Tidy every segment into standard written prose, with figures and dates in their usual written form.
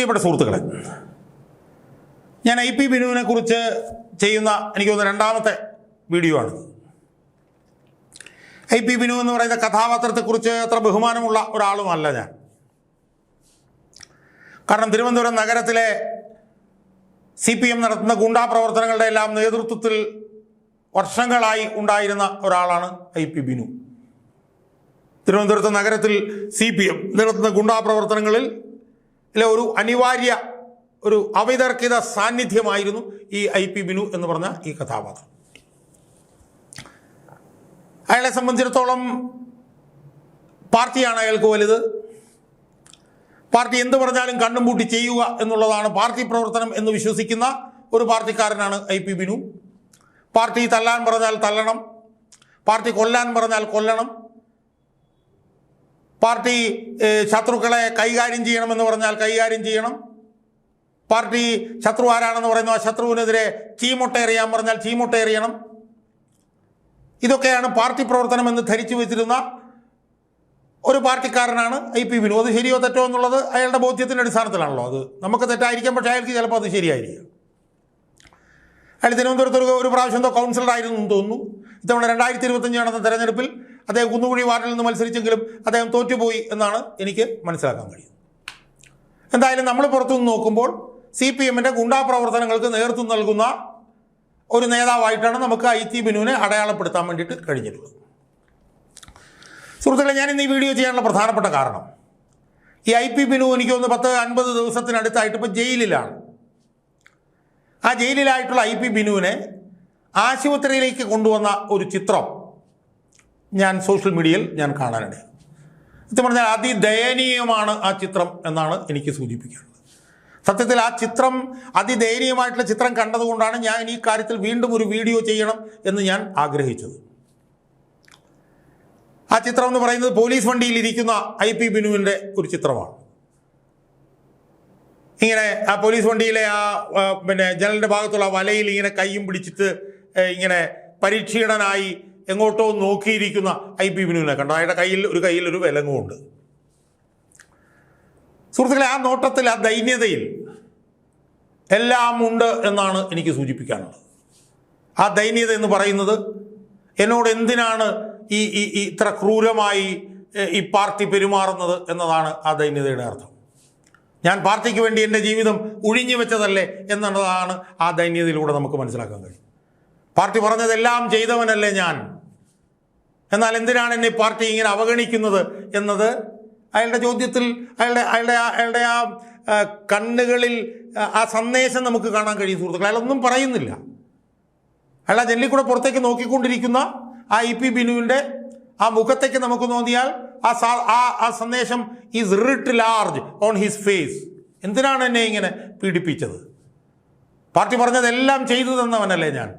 പ്രിയപ്പെട്ട സുഹൃത്തുക്കളെ, ഞാൻ ഐ പി ബിനുവിനെ കുറിച്ച് ചെയ്യുന്ന എനിക്ക് തോന്നുന്ന രണ്ടാമത്തെ വീഡിയോ ആണ്. ഐ പി ബിനു എന്ന് പറയുന്ന കഥാപാത്രത്തെക്കുറിച്ച് അത്ര ബഹുമാനമുള്ള ഒരാളുമല്ല ഞാൻ. കാരണം തിരുവനന്തപുരം നഗരത്തിലെ CPM നടത്തുന്ന ഗുണ്ടാ പ്രവർത്തനങ്ങളുടെ എല്ലാം നേതൃത്വത്തിൽ വർഷങ്ങളായി ഉണ്ടായിരുന്ന ഒരാളാണ് ഐ പി ബിനു. തിരുവനന്തപുരത്ത് നഗരത്തിൽ CPM നടത്തുന്ന ഗുണ്ടാ പ്രവർത്തനങ്ങളിൽ ഒരു അനിവാര്യ ഒരു അവിതർക്കിത സാന്നിധ്യമായിരുന്നു ഈ ഐ പി ബിനു എന്ന് പറഞ്ഞ ഈ കഥാപാത്രം. അയാളെ സംബന്ധിച്ചിടത്തോളം പാർട്ടിയാണ് അയാൾക്ക് വലുത്. പാർട്ടി എന്ത് പറഞ്ഞാലും കണ്ണും പൂട്ടി ചെയ്യുക എന്നുള്ളതാണ് പാർട്ടി പ്രവർത്തനം എന്ന് വിശ്വസിക്കുന്ന ഒരു പാർട്ടിക്കാരനാണ് ഐ പി ബിനു. പാർട്ടി തല്ലാൻ പറഞ്ഞാൽ തല്ലണം, പാർട്ടി കൊല്ലാൻ പറഞ്ഞാൽ കൊല്ലണം, പാർട്ടി ശത്രുക്കളെ കൈകാര്യം ചെയ്യണമെന്ന് പറഞ്ഞാൽ കൈകാര്യം ചെയ്യണം, പാർട്ടി ശത്രു ആരാണെന്ന് പറയുന്നു ആ ശത്രുവിനെതിരെ ചീമുട്ട എറിയാൻ പറഞ്ഞാൽ ചീമുട്ട എറിയണം. ഇതൊക്കെയാണ് പാർട്ടി പ്രവർത്തനം എന്ന് ധരിച്ചു വെച്ചിരുന്ന ഒരു പാർട്ടിക്കാരനാണ് ഐ പി ബിനു. അത് ശരിയോ തെറ്റോ എന്നുള്ളത് അയാളുടെ ബോധ്യത്തിൻ്റെ അടിസ്ഥാനത്തിലാണല്ലോ. അത് നമുക്ക് തെറ്റായിരിക്കാം, പക്ഷേ അയാൾക്ക് ചിലപ്പോൾ അത് ശരിയായിരിക്കും. അയാൾ തിരുവനന്തപുരത്ത് ഒരു പ്രാവശ്യം എന്തോ കൗൺസിലറായിരുന്നു എന്ന് തോന്നുന്നു. ഇത്തവണ 2025 നടന്ന തെരഞ്ഞെടുപ്പിൽ അദ്ദേഹം കുന്നുകുഴി വാർഡിൽ നിന്ന് മത്സരിച്ചെങ്കിലും അദ്ദേഹം തോറ്റുപോയി എന്നാണ് എനിക്ക് മനസ്സിലാക്കാൻ കഴിയുന്നത്. എന്തായാലും നമ്മൾ പുറത്തുനിന്ന് നോക്കുമ്പോൾ CPMൻ്റെ ഗുണ്ടാ പ്രവർത്തനങ്ങൾക്ക് നേതൃത്വം നൽകുന്ന ഒരു നേതാവായിട്ടാണ് നമുക്ക് ഐ പി ബിനുവിനെ അടയാളപ്പെടുത്താൻ വേണ്ടിയിട്ട് കഴിഞ്ഞിട്ടുള്ളത്. സുഹൃത്തുക്കളെ, ഞാൻ ഇന്ന് ഈ വീഡിയോ ചെയ്യാനുള്ള പ്രധാനപ്പെട്ട കാരണം ഈ ഐ പി ബിനു എനിക്ക് ഒന്ന് 10-50 ദിവസത്തിനടുത്തായിട്ട് ഇപ്പോൾ ജയിലിലാണ്. ആ ജയിലിലായിട്ടുള്ള ഐ പി ബിനുവിനെ ആശുപത്രിയിലേക്ക് കൊണ്ടുവന്ന ഒരു ചിത്രം ഞാൻ സോഷ്യൽ മീഡിയയിൽ ഞാൻ കാണാനിടയായി. ഇത് പറഞ്ഞാൽ അതിദയനീയമാണ് ആ ചിത്രം എന്നാണ് എനിക്ക് സൂചിപ്പിക്കാനുള്ളത്. സത്യത്തിൽ ആ ചിത്രം അതിദയനീയമായിട്ടുള്ള ചിത്രം കണ്ടതുകൊണ്ടാണ് ഞാൻ ഈ കാര്യത്തിൽ വീണ്ടും ഒരു വീഡിയോ ചെയ്യണം എന്ന് ഞാൻ ആഗ്രഹിച്ചത്. ആ ചിത്രം എന്ന് പറയുന്നത് പോലീസ് വണ്ടിയിൽ ഇരിക്കുന്ന ഐ പി ബിനുവിൻ്റെ ഒരു ചിത്രമാണ്. ഇങ്ങനെ ആ പോലീസ് വണ്ടിയിലെ ആ ജനലിൻ്റെ ഭാഗത്തുള്ള വലയിൽ ഇങ്ങനെ കൈയും പിടിച്ചിട്ട് ഇങ്ങനെ പരീക്ഷീണനായി എങ്ങോട്ടോ നോക്കിയിരിക്കുന്ന ഐ പി ബിനുവിനെ കണ്ടു. അയാളുടെ കയ്യിൽ ഒരു വിലങ്ങുമുണ്ട്. സുഹൃത്തുക്കളെ, ആ നോട്ടത്തിൽ, ആ ദൈന്യതയിൽ എല്ലാം ഉണ്ട് എന്നാണ് എനിക്ക് സൂചിപ്പിക്കാനുള്ളത്. ആ ദൈന്യത എന്ന് പറയുന്നത് എന്നോട് എന്തിനാണ് ഈ ഇത്ര ക്രൂരമായി ഈ പാർട്ടി പെരുമാറുന്നത് എന്നതാണ് ആ ദൈന്യതയുടെ അർത്ഥം. ഞാൻ പാർട്ടിക്ക് വേണ്ടി എൻ്റെ ജീവിതം ഒഴിഞ്ഞു വെച്ചതല്ലേ എന്നുള്ളതാണ് ആ ദൈന്യതയിലൂടെ നമുക്ക് മനസ്സിലാക്കാൻ കഴിയും. പാർട്ടി പറഞ്ഞതെല്ലാം ചെയ്തവനല്ലേ ഞാൻ, എന്നാൽ എന്തിനാണ് എന്നെ പാർട്ടി ഇങ്ങനെ അവഗണിക്കുന്നത് എന്നത് അയാളുടെ ചോദ്യത്തിൽ, അയാളുടെ ആ കണ്ണുകളിൽ ആ സന്ദേശം നമുക്ക് കാണാൻ കഴിയും. സുഹൃത്തുക്കൾ, അയാളൊന്നും പറയുന്നില്ല. അയാൾ ആ ജനലിൽ കൂടെ പുറത്തേക്ക് നോക്കിക്കൊണ്ടിരിക്കുന്ന ആ ഐ പി ബിനുവിൻ്റെ ആ മുഖത്തേക്ക് നമുക്ക് തോന്നിയാൽ ആ സന്ദേശം is writ large on his face. എന്തിനാണ് എന്നെ ഇങ്ങനെ പീഡിപ്പിച്ചത്? പാർട്ടി പറഞ്ഞതെല്ലാം ചെയ്തു തന്നവനല്ലേ ഞാൻ.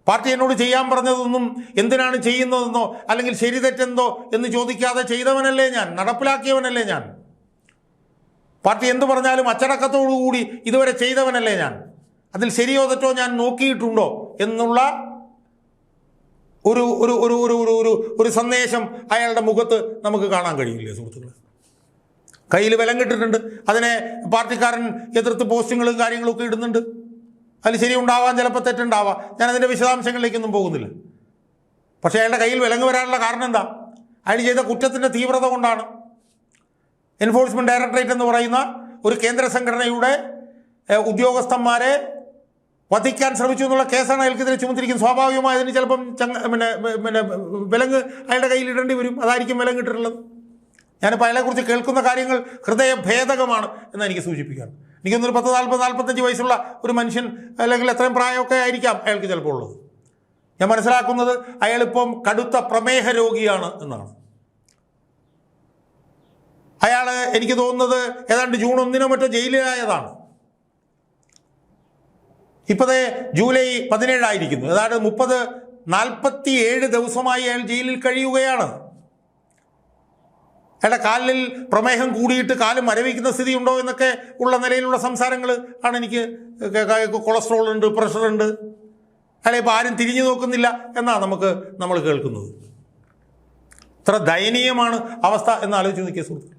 പാർട്ടി എന്നോട് ചെയ്യാൻ പറഞ്ഞതൊന്നും എന്തിനാണ് ചെയ്യുന്നതെന്നോ അല്ലെങ്കിൽ ശരി തെറ്റെന്തോ എന്ന് ചോദിക്കാതെ ചെയ്തവനല്ലേ ഞാൻ, നടപ്പിലാക്കിയവനല്ലേ ഞാൻ. പാർട്ടി എന്തു പറഞ്ഞാലും അച്ചടക്കത്തോടുകൂടി ഇതുവരെ ചെയ്തവനല്ലേ ഞാൻ. അതിൽ ശരിയോ തെറ്റോ ഞാൻ നോക്കിയിട്ടുണ്ടോ എന്നുള്ള ഒരു ഒരു ഒരു ഒരു ഒരു ഒരു സന്ദേശം അയാളുടെ മുഖത്ത് നമുക്ക് കാണാൻ കഴിയില്ലേ സുഹൃത്തുക്കളെ? കയ്യിൽ വിലങ്ങിട്ടിട്ടുണ്ട്. അതിനെ പാർട്ടിക്കാരൻ എതിർത്ത് പോസ്റ്റുകളും കാര്യങ്ങളും ഒക്കെ ഇടുന്നുണ്ട്. അതിൽ ശരി ഉണ്ടാവാൻ, ചിലപ്പോൾ തെറ്റുണ്ടാവാം. ഞാനതിൻ്റെ വിശദാംശങ്ങളിലേക്കൊന്നും പോകുന്നില്ല. പക്ഷേ അയാളുടെ കയ്യിൽ വിലങ്ങ് വരാനുള്ള കാരണം എന്താ? അയാൾ ചെയ്ത കുറ്റത്തിൻ്റെ തീവ്രത കൊണ്ടാണ്. എൻഫോഴ്സ്മെൻറ്റ് ഡയറക്ടറേറ്റ് എന്ന് പറയുന്ന ഒരു കേന്ദ്ര സംഘടനയുടെ ഉദ്യോഗസ്ഥന്മാരെ വധിക്കാൻ ശ്രമിച്ചു എന്നുള്ള കേസാണ് അയാൾക്കെതിരെ ചുമത്തിരിക്കുന്നത്. സ്വാഭാവികമായതിന് ചിലപ്പം വിലങ്ങ് അയാളുടെ കയ്യിൽ ഇടേണ്ടി വരും. അതായിരിക്കും വിലങ്ങിട്ടിട്ടുള്ളത്. ഞാനിപ്പോൾ അയാളെക്കുറിച്ച് കേൾക്കുന്ന കാര്യങ്ങൾ ഹൃദയഭേദകമാണ് എന്ന് എനിക്ക് സൂചിപ്പിക്കുകയാണ്. എനിക്കൊന്നൊരു 40-45 വയസ്സുള്ള ഒരു മനുഷ്യൻ, അല്ലെങ്കിൽ എത്രയും പ്രായമൊക്കെ ആയിരിക്കാം അയാൾക്ക് ചിലപ്പോൾ ഉള്ളത്. ഞാൻ മനസ്സിലാക്കുന്നത് അയാളിപ്പം കടുത്ത പ്രമേഹ രോഗിയാണ് എന്നാണ്. അയാൾ എനിക്ക് തോന്നുന്നത് ഏതാണ്ട് ജൂൺ 1 മറ്റോ ജയിലിലായതാണ്. ഇപ്പോഴേ ജൂലൈ 17 ആയിരിക്കുന്നു. ഏതാണ്ട് 47 ദിവസമായി അയാൾ ജയിലിൽ കഴിയുകയാണ്. അയാളുടെ കാലിൽ പ്രമേഹം കൂടിയിട്ട് കാല് മരവിക്കുന്ന സ്ഥിതി ഉണ്ടോ എന്നൊക്കെ ഉള്ള നിലയിലുള്ള സംസാരങ്ങൾ ആണ് എനിക്ക്. കൊളസ്ട്രോൾ ഉണ്ട്, പ്രഷറുണ്ട്. അയാളെ ഇപ്പോൾ ആരും തിരിഞ്ഞു നോക്കുന്നില്ല എന്നാണ് നമ്മൾ കേൾക്കുന്നത്. ഇത്ര ദയനീയമാണ് അവസ്ഥ എന്ന് ആലോചിച്ച് നോക്കിയ സുഹൃത്തുക്കൾ.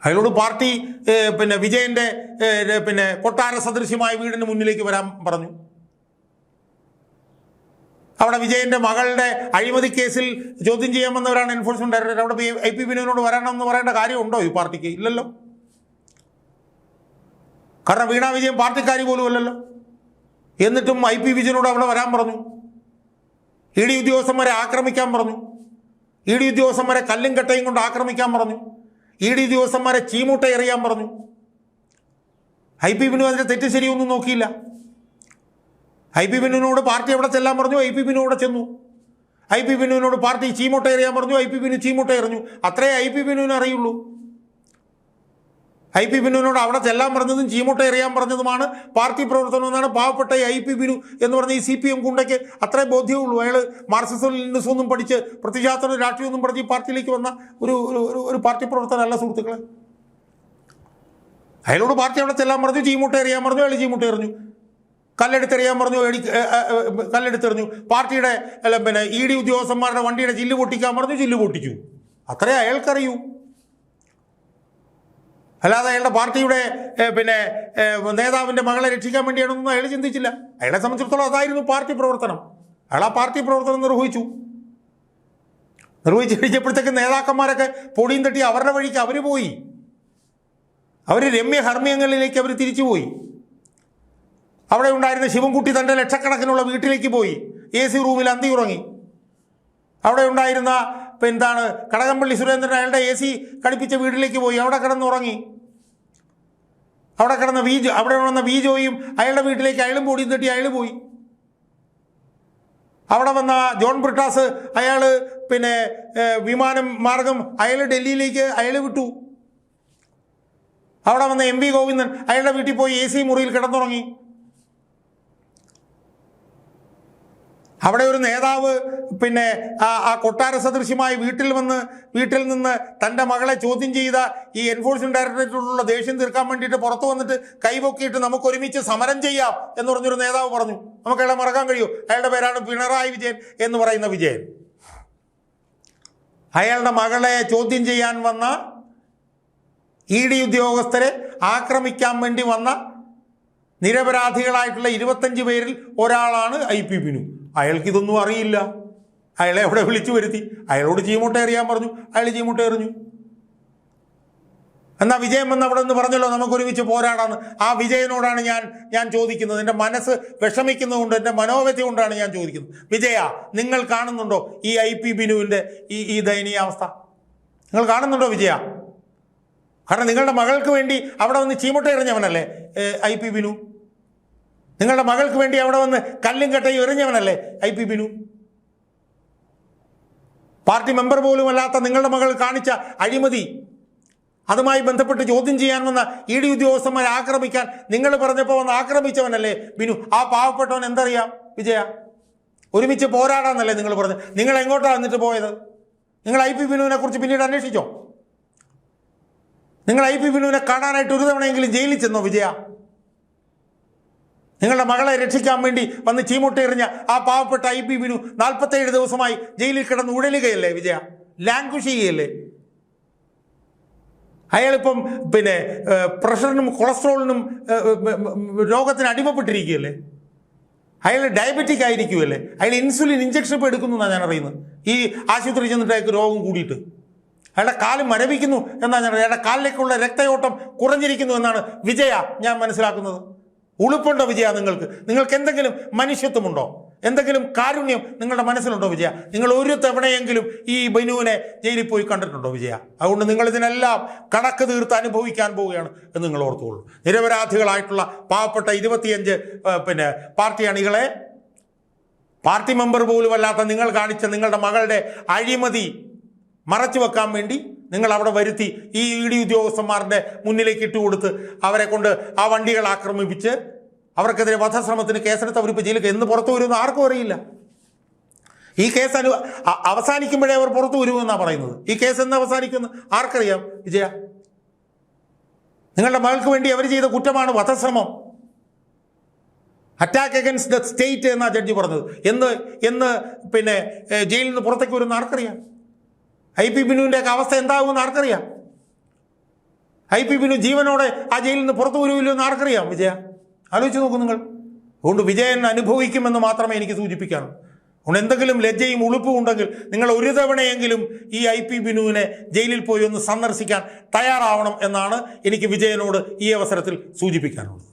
അയാളോട് പാർട്ടി പിന്നെ വിജയൻ്റെ പിന്നെ കൊട്ടാര സദൃശ്യമായ വീടിന് മുന്നിലേക്ക് വരാൻ പറഞ്ഞു. അവിടെ വിജയൻ്റെ മകളുടെ അഴിമതി കേസിൽ ചോദ്യം ചെയ്യാമെന്നവരാണ് എൻഫോഴ്സ്മെന്റ് ഡയറക്ടറേറ്റ്. അവിടെ IP ബിനുവിനോട് വരണമെന്ന് പറയേണ്ട കാര്യമുണ്ടോ ഈ പാർട്ടിക്ക്? ഇല്ലല്ലോ. കാരണം വീണ വിജയൻ പാർട്ടിക്കാരി പോലും അല്ലല്ലോ. എന്നിട്ടും IP വിജയനോട് അവിടെ വരാൻ പറഞ്ഞു. ED ഉദ്യോഗസ്ഥന്മാരെ ആക്രമിക്കാൻ പറഞ്ഞു. ED ഉദ്യോഗസ്ഥന്മാരെ കല്ലും കട്ടയും കൊണ്ട് ആക്രമിക്കാൻ പറഞ്ഞു. ED ഉദ്യോഗസ്ഥന്മാരെ ചീമൂട്ട എറിയാൻ പറഞ്ഞു. IP ബിനു അതിൻ്റെ തെറ്റ് ശരിയൊന്നും നോക്കിയില്ല. IP ബിനുവിനോട് പാർട്ടി എവിടെ ചെല്ലാൻ പറഞ്ഞു, IP ബിനു അവിടെ ചെന്നു. IP ബിനുവിനോട് പാർട്ടി ചീമൂട്ട എറിയാൻ പറഞ്ഞു, IP ബിനു ചീമൂട്ട എറിഞ്ഞു. അത്രേ IP ബിനുവിന് അറിയുള്ളൂ. IP ബിനുവിനോട് അവിടെ ചെല്ലാൻ പറഞ്ഞതും ചീമൂട്ട എറിയാൻ പറഞ്ഞതുമാണ് പാർട്ടി പ്രവർത്തനം എന്നാണ് പാവപ്പെട്ട IP ബിനു എന്ന് പറഞ്ഞ ഈ CPM ഗുണ്ടയ്ക്ക് അത്രേ ബോധ്യമുള്ളൂ. അയാൾ മാർക്സിസം ലെനിനിസം ഒന്നും പഠിച്ച് പ്രത്യശാസ്ത്ര രാഷ്ട്രീയമൊന്നും പഠിച്ച് ഈ പാർട്ടിയിലേക്ക് വന്ന ഒരു പാർട്ടി പ്രവർത്തനമല്ല സുഹൃത്തുക്കളെ. അയാളോട് പാർട്ടി അവിടെ ചെല്ലാൻ പറഞ്ഞു, ചീമൂട്ട എറിയാൻ പറഞ്ഞു, അയാൾ ചീമൂട്ട എറിഞ്ഞു. കല്ലെടുത്തെറിയാൻ പറഞ്ഞു, കല്ലെടുത്തെറിഞ്ഞു. പാർട്ടിയുടെ പിന്നെ ED ഉദ്യോഗസ്ഥന്മാരുടെ വണ്ടിയുടെ ചില്ല് പൊട്ടിക്കാൻ പറഞ്ഞു, ചില്ല് പൊട്ടിച്ചു. അത്രേ അയാൾക്കറിയൂ. അല്ലാതെ അയാളുടെ പാർട്ടിയുടെ പിന്നെ നേതാവിൻ്റെ മകളെ രക്ഷിക്കാൻ വേണ്ടിയാണെന്നൊന്നും അയാൾ ചിന്തിച്ചില്ല. അയാളെ സംബന്ധിച്ചിടത്തോളം അതായിരുന്നു പാർട്ടി പ്രവർത്തനം. അയാൾ ആ പാർട്ടി പ്രവർത്തനം നിർവഹിച്ചു കഴിഞ്ഞപ്പോഴത്തേക്ക് നേതാക്കന്മാരൊക്കെ പൊടിയും തട്ടി അവരുടെ വഴിക്ക് അവർ പോയി. അവർ രമ്യ ഹർമ്മ്യങ്ങളിലേക്ക് അവർ തിരിച്ചുപോയി. അവിടെ ഉണ്ടായിരുന്ന ശിവൻകുട്ടി തൻ്റെ ലക്ഷക്കണക്കിനുള്ള വീട്ടിലേക്ക് പോയി. AC റൂമിൽ അന്തി ഉറങ്ങി. അവിടെ ഉണ്ടായിരുന്ന എന്താണ് കടകംപള്ളി സുരേന്ദ്രൻ അയാളുടെ AC കടിപ്പിച്ച വീട്ടിലേക്ക് പോയി. അവിടെ കിടന്നുറങ്ങി. അവിടെ വന്ന വിജോയും അയാളുടെ വീട്ടിലേക്ക് അയാളും പൊടിയും തട്ടി അയാൾ പോയി. അവിടെ വന്ന ജോൺ ബ്രിട്ടാസ് അയാൾ പിന്നെ വിമാനം മാർഗം അയാൾ ഡൽഹിയിലേക്ക് അയാൾ വിട്ടു. അവിടെ വന്ന MV ഗോവിന്ദൻ അയാളുടെ വീട്ടിൽ പോയി AC മുറിയിൽ കിടന്നുറങ്ങി. അവിടെ ഒരു നേതാവ് പിന്നെ ആ കൊട്ടാര സദൃശ്യമായ വീട്ടിൽ നിന്ന് തൻ്റെ മകളെ ചോദ്യം ചെയ്ത ഈ എൻഫോഴ്സ്മെന്റ് ഡയറക്ടറേറ്റിലുള്ള ദേഷ്യം തീർക്കാൻ വേണ്ടിയിട്ട് പുറത്തു വന്നിട്ട് കൈപൊക്കിയിട്ട് നമുക്ക് ഒരുമിച്ച് സമരം ചെയ്യാം എന്ന് പറഞ്ഞൊരു നേതാവ് പറഞ്ഞു. നമുക്ക് അയാളെ മറക്കാൻ കഴിയുമോ? അയാളുടെ പേരാണ് പിണറായി വിജയൻ എന്ന് പറയുന്ന വിജയൻ. അയാളുടെ മകളെ ചോദ്യം ചെയ്യാൻ വന്ന ED ഉദ്യോഗസ്ഥരെ ആക്രമിക്കാൻ വേണ്ടി വന്ന നിരപരാധികളായിട്ടുള്ള 25 പേരിൽ ഒരാളാണ് IP ബിനു. അയാൾക്കിതൊന്നും അറിയില്ല. അയാളെ അവിടെ വിളിച്ചു വരുത്തി. അയാളോട് ചീമൂട്ട എറിയാൻ പറഞ്ഞു, അയാൾ ചീമൂട്ട എറിഞ്ഞു. എന്നാൽ വിജയൻ വന്ന് അവിടെ നിന്ന് പറഞ്ഞല്ലോ നമുക്കൊരുമിച്ച് പോരാടാന്ന്. ആ വിജയനോടാണ് ഞാൻ ചോദിക്കുന്നത്. എൻ്റെ മനസ്സ് വിഷമിക്കുന്നതുകൊണ്ട്, എൻ്റെ മനോവ്യഥ കൊണ്ടാണ് ഞാൻ ചോദിക്കുന്നത്. വിജയ, നിങ്ങൾ കാണുന്നുണ്ടോ ഈ IP ബിനുവിൻ്റെ ഈ ദയനീയാവസ്ഥ? നിങ്ങൾ കാണുന്നുണ്ടോ വിജയ? കാരണം നിങ്ങളുടെ മകൾക്ക് വേണ്ടി അവിടെ വന്ന് ചീമൂട്ട എറിഞ്ഞവനല്ലേ IP ബിനു. നിങ്ങളുടെ മകൾക്ക് വേണ്ടി അവിടെ വന്ന് കല്ലും കട്ടയും എറിഞ്ഞവനല്ലേ IP ബിനു. പാർട്ടി മെമ്പർ പോലും അല്ലാത്ത നിങ്ങളുടെ മകൾ കാണിച്ച അഴിമതി, അതുമായി ബന്ധപ്പെട്ട് ചോദ്യം ചെയ്യാൻ വന്ന ED ഉദ്യോഗസ്ഥന്മാരെ ആക്രമിക്കാൻ നിങ്ങൾ പറഞ്ഞപ്പോൾ വന്ന് ആക്രമിച്ചവനല്ലേ ബിനു. ആ പാവപ്പെട്ടവൻ എന്തറിയാം വിജയ? ഒരുമിച്ച് പോരാടാന്നല്ലേ നിങ്ങൾ പറഞ്ഞത്. നിങ്ങൾ എങ്ങോട്ടാണ് എന്നിട്ട് പോയത്? നിങ്ങൾ IP ബിനുവിനെ കുറിച്ച് പിന്നീട് അന്വേഷിച്ചോ? നിങ്ങൾ IP ബിനുവിനെ കാണാനായിട്ട് ഒരു തവണയെങ്കിലും ജയിലിൽ ചെന്നോ വിജയ? നിങ്ങളുടെ മകളെ രക്ഷിക്കാൻ വേണ്ടി വന്ന് ചീമൂട്ട എറിഞ്ഞ ആ പാവപ്പെട്ട IP ബിനു 47 ദിവസമായി ജയിലിൽ കിടന്ന് ഉഴലുകയല്ലേ വിജയ? ലാങ്കുഷ് ചെയ്യുകയല്ലേ? അയാളിപ്പം പിന്നെ പ്രഷറിനും കൊളസ്ട്രോളിനും രോഗത്തിന് അടിമപ്പെട്ടിരിക്കുകയല്ലേ? അയാൾ ഡയബറ്റിക് ആയിരിക്കുമല്ലേ? അയാൾ ഇൻസുലിൻ ഇഞ്ചക്ഷൻ ഇപ്പോൾ എടുക്കുന്നു എന്നാണ് ഞാൻ അറിയുന്നത്. ഈ ആശുപത്രി ചെന്നിട്ട് അയാൾക്ക് രോഗം കൂടിയിട്ട് അയാളുടെ കാല് മരവിക്കുന്നു എന്നാണ് ഞാൻ അറിയുന്നത്. അയാളുടെ കാലിലേക്കുള്ള രക്തയോട്ടം കുറഞ്ഞിരിക്കുന്നു എന്നാണ് വിജയ ഞാൻ മനസ്സിലാക്കുന്നത്. ഉളുപ്പുണ്ടോ വിജയ നിങ്ങൾക്ക് എന്തെങ്കിലും മനുഷ്യത്വമുണ്ടോ? എന്തെങ്കിലും കാരുണ്യം നിങ്ങളുടെ മനസ്സിലുണ്ടോ വിജയ? നിങ്ങൾ ഒരു തവണയെങ്കിലും ഈ ബിനുവിനെ ജയിലിൽ പോയി കണ്ടിട്ടുണ്ടോ വിജയ? അതുകൊണ്ട് നിങ്ങളിതിനെല്ലാം കണക്ക് തീർത്ത് അനുഭവിക്കാൻ പോവുകയാണ് എന്ന് നിങ്ങൾ ഓർത്തുകൊള്ളൂ. നിരപരാധികളായിട്ടുള്ള പാവപ്പെട്ട 25 പിന്നെ പാർട്ടി അണികളെ, പാർട്ടി മെമ്പർ പോലും അല്ലാത്ത നിങ്ങൾ കാണിച്ച നിങ്ങളുടെ മകളുടെ അഴിമതി മറച്ചു വെക്കാൻ വേണ്ടി നിങ്ങൾ അവിടെ വരുത്തി ഈ ED ഉദ്യോഗസ്ഥന്മാരുടെ മുന്നിലേക്ക് ഇട്ടുകൊടുത്ത് അവരെ കൊണ്ട് ആ വണ്ടികൾ ആക്രമിപ്പിച്ച് അവർക്കെതിരെ വധശ്രമത്തിന് കേസെടുത്ത് അവരിപ്പോൾ ജയിലിൽ എന്ന് പുറത്തു വരുമെന്ന് ആർക്കും അറിയില്ല. ഈ കേസ് അവസാനിക്കുമ്പോഴേ അവർ പുറത്തു വരുമെന്നാണ് പറയുന്നത്. ഈ കേസ് എന്ന് അവസാനിക്കുമെന്ന് ആർക്കറിയാം വിജയ? നിങ്ങളുടെ മകൾക്ക് വേണ്ടി അവർ ചെയ്ത കുറ്റമാണ് വധശ്രമം. അറ്റാക്ക് അഗൻസ്റ്റ് ദ സ്റ്റേറ്റ് എന്നാണ് ജഡ്ജി പറഞ്ഞത്. എന്ന് പിന്നെ ജയിലിൽ നിന്ന് പുറത്തേക്ക് വരുമെന്ന് ആർക്കറിയാം? IP ബിനുവിൻ്റെ ഒക്കെ അവസ്ഥ എന്താകുമെന്ന് ആർക്കറിയാം? IP ബിനു ജീവനോടെ ആ ജയിലിൽ നിന്ന് പുറത്തു വരുമല്ലോ എന്ന് ആർക്കറിയാം? വിജയ, ആലോചിച്ച് നോക്കൂ നിങ്ങൾ. അതുകൊണ്ട് വിജയൻ അനുഭവിക്കുമെന്ന് മാത്രമേ എനിക്ക് സൂചിപ്പിക്കാനുള്ളൂ. അതുകൊണ്ട് എന്തെങ്കിലും ലജ്ജയും ഉളുപ്പും ഉണ്ടെങ്കിൽ നിങ്ങൾ ഒരു തവണയെങ്കിലും ഈ IP ബിനുവിനെ ജയിലിൽ പോയി ഒന്ന് സന്ദർശിക്കാൻ തയ്യാറാവണം എന്നാണ് എനിക്ക് വിജയനോട് ഈ അവസരത്തിൽ സൂചിപ്പിക്കാനുള്ളത്.